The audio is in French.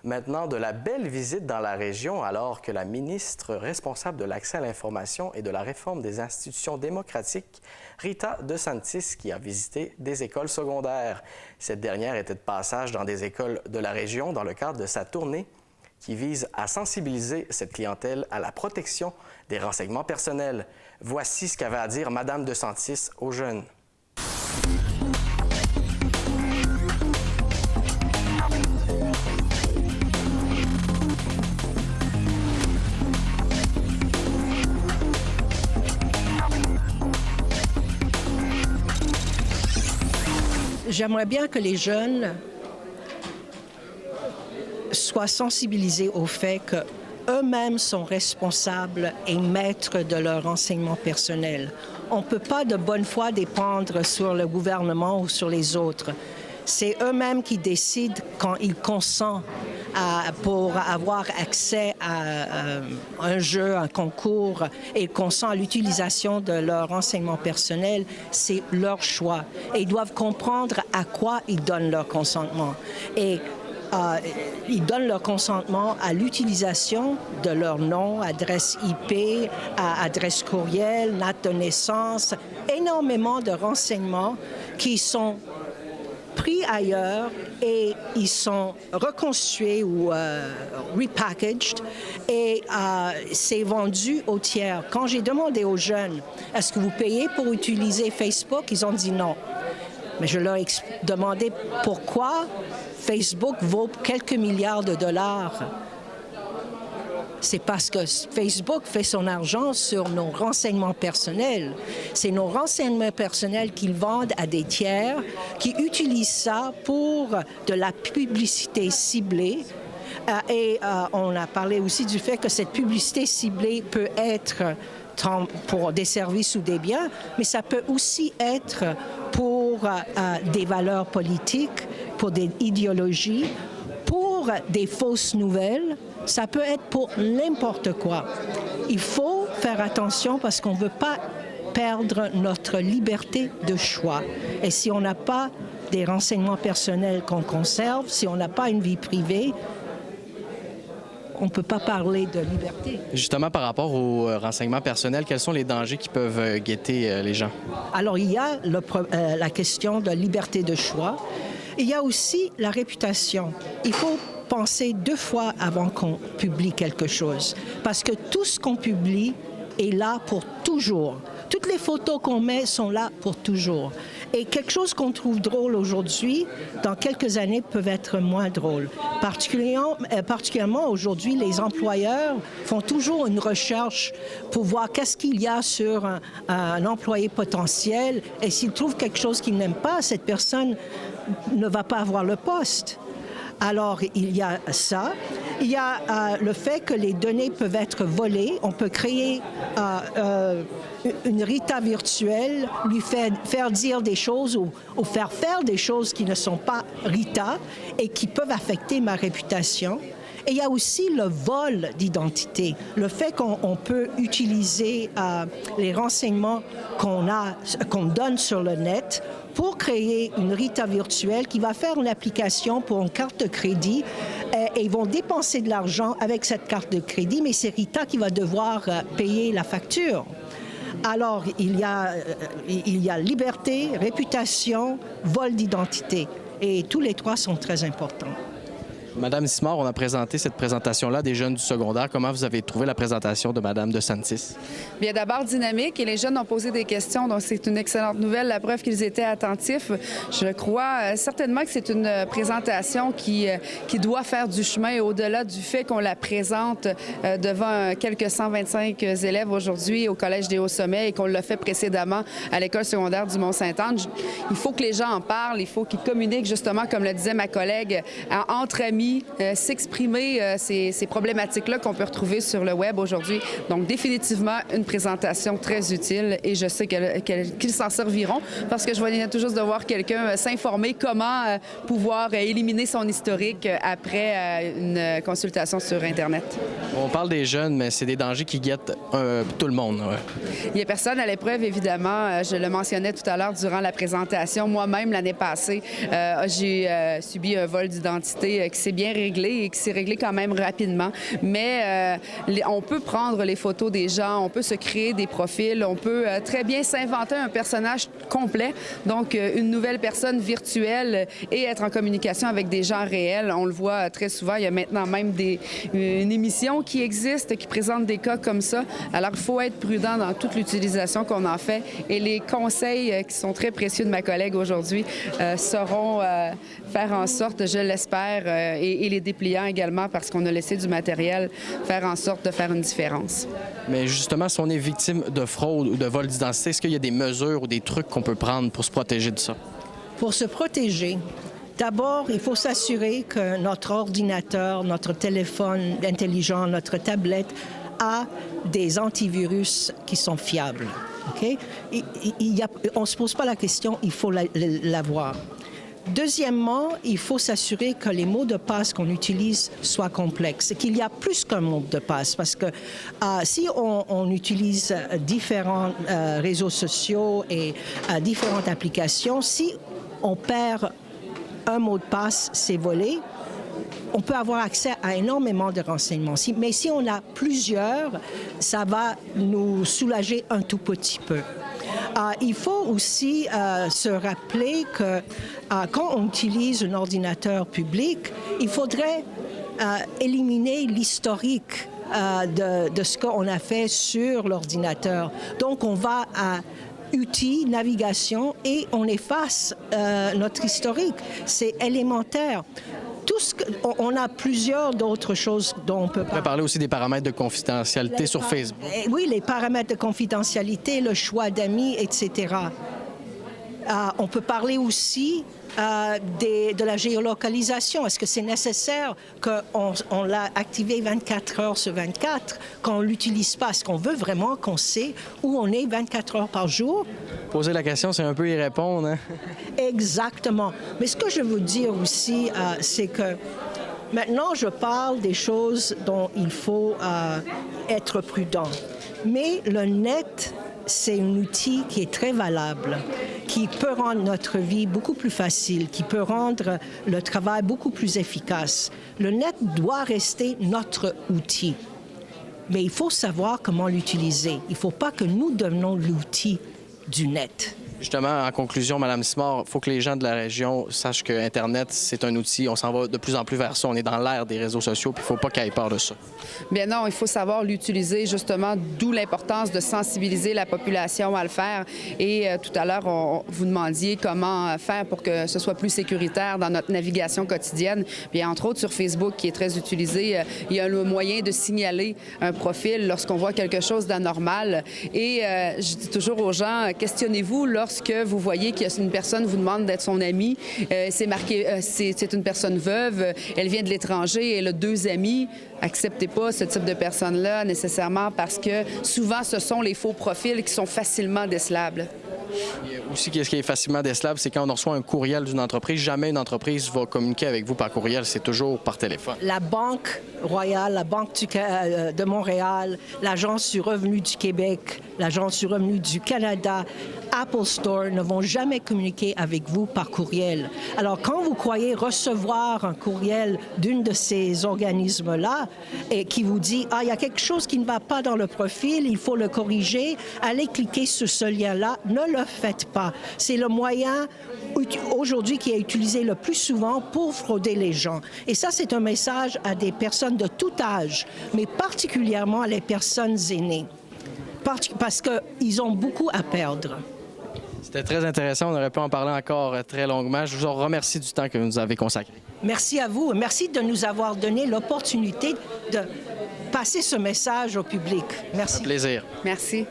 Maintenant, de la belle visite dans la région alors que la ministre responsable de l'accès à l'information et de la réforme des institutions démocratiques, Rita DeSantis, qui a visité des écoles secondaires. Cette dernière était de passage dans des écoles de la région dans le cadre de sa tournée qui vise à sensibiliser cette clientèle à la protection des renseignements personnels. Voici ce qu'avait à dire Mme DeSantis aux jeunes. J'aimerais bien que les jeunes soient sensibilisés au fait qu'eux-mêmes sont responsables et maîtres de leur renseignement personnel. On ne peut pas de bonne foi dépendre sur le gouvernement ou sur les autres. C'est eux-mêmes qui décident quand ils consentent pour avoir accès à un jeu, un concours, et consentent à l'utilisation de leur renseignement personnel. C'est leur choix. Et ils doivent comprendre à quoi ils donnent leur consentement. Et ils donnent leur consentement à l'utilisation de leur nom, adresse IP, adresse courriel, date de naissance, énormément de renseignements qui sont pris ailleurs et ils sont reconstruits ou repackaged et c'est vendu aux tiers. Quand j'ai demandé aux jeunes, est-ce que vous payez pour utiliser Facebook? Ils ont dit non. Mais je leur ai demandé pourquoi Facebook vaut quelques milliards de dollars. C'est parce que Facebook fait son argent sur nos renseignements personnels. C'est nos renseignements personnels qu'ils vendent à des tiers qui utilisent ça pour de la publicité ciblée. On a parlé aussi du fait que cette publicité ciblée peut être pour des services ou des biens, mais ça peut aussi être pour des valeurs politiques, pour des idéologies, pour des fausses nouvelles. Ça peut être pour n'importe quoi. Il faut faire attention parce qu'on ne veut pas perdre notre liberté de choix. Et si on n'a pas des renseignements personnels qu'on conserve, si on n'a pas une vie privée, on ne peut pas parler de liberté. Justement, par rapport aux renseignements personnels, quels sont les dangers qui peuvent guetter les gens? Alors, il y a la question de liberté de choix. Il y a aussi la réputation. Il faut penser 2 fois avant qu'on publie quelque chose. Parce que tout ce qu'on publie est là pour toujours. Toutes les photos qu'on met sont là pour toujours. Et quelque chose qu'on trouve drôle aujourd'hui, dans quelques années, peut être moins drôle. Particulièrement aujourd'hui, les employeurs font toujours une recherche pour voir qu'est-ce qu'il y a sur un employé potentiel. Et s'ils trouvent quelque chose qu'ils n'aiment pas, cette personne ne va pas avoir le poste. Alors, il y a ça. Il y a le fait que les données peuvent être volées. On peut créer une Rita virtuelle, lui faire dire des choses ou faire faire des choses qui ne sont pas Rita et qui peuvent affecter ma réputation. Et il y a aussi le vol d'identité, le fait qu'on peut utiliser les renseignements qu'on donne sur le net pour créer une Rita virtuelle qui va faire une application pour une carte de crédit et ils vont dépenser de l'argent avec cette carte de crédit, mais c'est Rita qui va devoir payer la facture. Alors, il y a liberté, réputation, vol d'identité et tous les 3 sont très importants. Madame Simard, on a présenté cette présentation-là des jeunes du secondaire. Comment vous avez trouvé la présentation de Madame DeSantis? Bien, d'abord dynamique et les jeunes ont posé des questions, donc c'est une excellente nouvelle, la preuve qu'ils étaient attentifs. Je crois certainement que c'est une présentation qui doit faire du chemin au-delà du fait qu'on la présente devant quelques 125 élèves aujourd'hui au Collège des Hauts-Sommets et qu'on l'a fait précédemment à l'École secondaire du Mont-Sainte-Anne. Il faut que les gens en parlent, il faut qu'ils communiquent justement, comme le disait ma collègue, entre amis, s'exprimer ces problématiques-là qu'on peut retrouver sur le web aujourd'hui. Donc, définitivement, une présentation très utile et je sais qu'ils s'en serviront parce que je venais tout juste de voir quelqu'un s'informer comment pouvoir éliminer son historique après une consultation sur Internet. On parle des jeunes, mais c'est des dangers qui guettent tout le monde. Ouais. Il n'y a personne à l'épreuve, évidemment. Je le mentionnais tout à l'heure durant la présentation. Moi-même, l'année passée, j'ai subi un vol d'identité qui s'est s'est bien réglé et qui s'est réglé quand même rapidement. Mais on peut prendre les photos des gens, on peut se créer des profils, on peut très bien s'inventer un personnage complet, donc une nouvelle personne virtuelle et être en communication avec des gens réels. On le voit très souvent, il y a maintenant même une émission qui existe, qui présente des cas comme ça. Alors, il faut être prudent dans toute l'utilisation qu'on en fait et les conseils qui sont très précieux de ma collègue aujourd'hui sauront faire en sorte, je l'espère, et les dépliants également, parce qu'on a laissé du matériel, faire en sorte de faire une différence. Mais justement, si on est victime de fraude ou de vol d'identité, est-ce qu'il y a des mesures ou des trucs qu'on peut prendre pour se protéger de ça? Pour se protéger, d'abord, il faut s'assurer que notre ordinateur, notre téléphone intelligent, notre tablette a des antivirus qui sont fiables. Okay? On ne se pose pas la question, il faut l'avoir. Deuxièmement, il faut s'assurer que les mots de passe qu'on utilise soient complexes, qu'il y a plus qu'un mot de passe, parce que si on utilise différents réseaux sociaux et différentes applications, si on perd un mot de passe, c'est volé, on peut avoir accès à énormément de renseignements. Mais si on a plusieurs, ça va nous soulager un tout petit peu. Il faut aussi se rappeler que quand on utilise un ordinateur public, il faudrait éliminer l'historique de ce qu'on a fait sur l'ordinateur. Donc, on va à outils, navigation, et on efface notre historique. C'est élémentaire. On a plusieurs d'autres choses dont on peut parler. On peut parler aussi des paramètres de confidentialité sur Facebook. Oui, les paramètres de confidentialité, le choix d'amis, etc. On peut parler aussi de la géolocalisation. Est-ce que c'est nécessaire qu'on l'a activé 24 heures sur 24, qu'on ne l'utilise pas? Est-ce qu'on veut vraiment qu'on sait où on est 24 heures par jour? Poser la question, c'est un peu y répondre, hein? Exactement. Mais ce que je veux dire aussi, c'est que maintenant, je parle des choses dont il faut être prudent. Mais le net, c'est un outil qui est très valable, qui peut rendre notre vie beaucoup plus facile, qui peut rendre le travail beaucoup plus efficace. Le net doit rester notre outil, mais il faut savoir comment l'utiliser. Il ne faut pas que nous devenions l'outil du net. Justement, en conclusion, Mme Simard, il faut que les gens de la région sachent que Internet, c'est un outil. On s'en va de plus en plus vers ça. On est dans l'ère des réseaux sociaux, puis il ne faut pas qu'il y ait peur de ça. Bien non, il faut savoir l'utiliser, justement, d'où l'importance de sensibiliser la population à le faire. Et tout à l'heure, vous demandiez comment faire pour que ce soit plus sécuritaire dans notre navigation quotidienne. Bien, entre autres, sur Facebook, qui est très utilisé, il y a le moyen de signaler un profil lorsqu'on voit quelque chose d'anormal. Et je dis toujours aux gens, questionnez-vous lorsque vous voyez qu'une personne vous demande d'être son amie, c'est marqué, c'est une personne veuve, elle vient de l'étranger, elle a 2 amis. Acceptez pas ce type de personnes-là nécessairement parce que souvent, ce sont les faux profils qui sont facilement décelables. Aussi, ce qui est facilement décelable, c'est quand on reçoit un courriel d'une entreprise. Jamais une entreprise va communiquer avec vous par courriel, c'est toujours par téléphone. La Banque Royale, la Banque de Montréal, l'Agence du revenu du Québec, l'Agence du revenu du Canada, Apple Store ne vont jamais communiquer avec vous par courriel. Alors, quand vous croyez recevoir un courriel d'une de ces organismes-là et qui vous dit « Ah, il y a quelque chose qui ne va pas dans le profil, il faut le corriger », allez cliquer sur ce lien-là. Ne le faites pas. C'est le moyen aujourd'hui qui est utilisé le plus souvent pour frauder les gens. Et ça, c'est un message à des personnes de tout âge, mais particulièrement à les personnes aînées, parce qu'ils ont beaucoup à perdre. C'était très intéressant. On aurait pu en parler encore très longuement. Je vous remercie du temps que vous nous avez consacré. Merci à vous. Merci de nous avoir donné l'opportunité de passer ce message au public. Merci. Un plaisir. Merci.